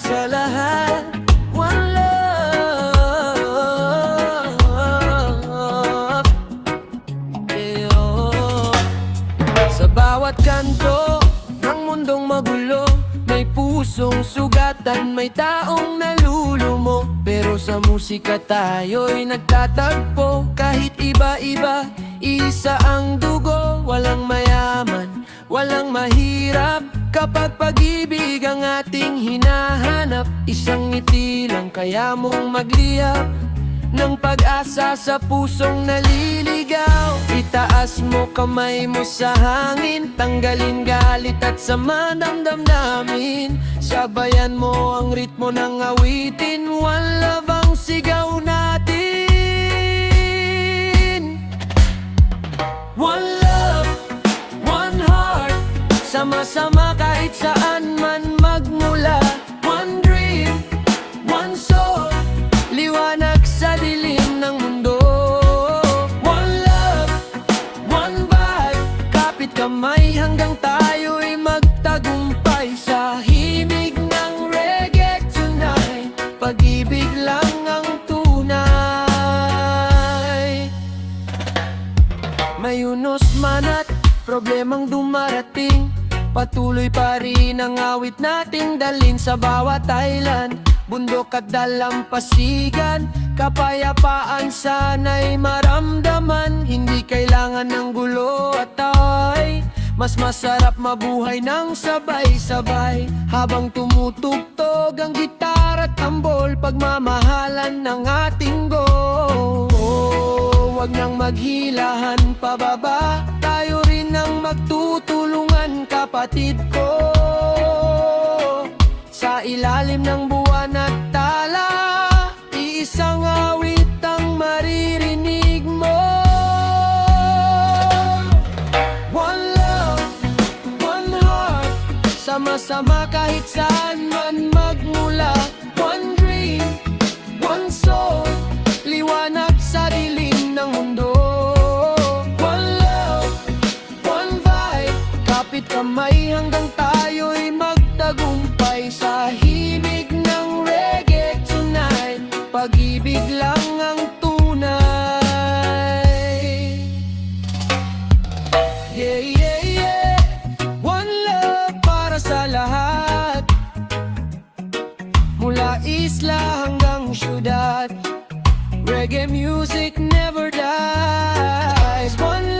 sa lahat. One love, yeah, oh. Sa bawat kanto ng mundong magulo, may pusong sugatan, may taong nalulumo. Pero sa musika tayo'y nagtatagpo. Kahit iba-iba, isa ang dugo. Walang mayaman, walang mahirap. Kapag pag-ibig ang ating hinahanap, isang ngiti lang kaya mong magliyap ng pag-asa sa pusong naliligaw. Itaas mo kamay mo sa hangin, tanggalin galit at sama damdam namin. Sabayan mo ang ritmo ng awitin, one love ang sigaw natin. One love, one heart, sama-sama kahit saan man magmula. One dream, one soul, liwanag sa dilim ng mundo. One love, one vibe, kapit kamay hanggang tayo'y magtagumpay. Sa himig ng reggae tonight, pag-ibig lang ang tunay. May unos man at problemang dumarating, patuloy pa rin ang awit nating dalin sa bawat island, bundok at dalampasigan. Kapayapaan sana'y maramdaman, hindi kailangan ng gulo at away. Mas masarap mabuhay ng sabay-sabay, habang tumutugtog ang gitar at tambol, pagmamahalan ng ating goal. Oh, wag nang maghilahan pababa, tayo rin ang magtutulungan, kapatid ko. Sa ilalim ng buwan at tala, iisang awit ang maririnig mo. One love, one heart, sama-sama kahit saan man magmula. One dream, one soul, liwanag sa dilim ng mundo. One love, one vibe, kapit kamay hanggang tayo'y magtagumpay. Sa himig ng reggae tonight, pag-ibig lang ang tunay. Yeah, yeah, yeah, one love para sa lahat, mula isla hanggang syudad. Reggae music never dies. One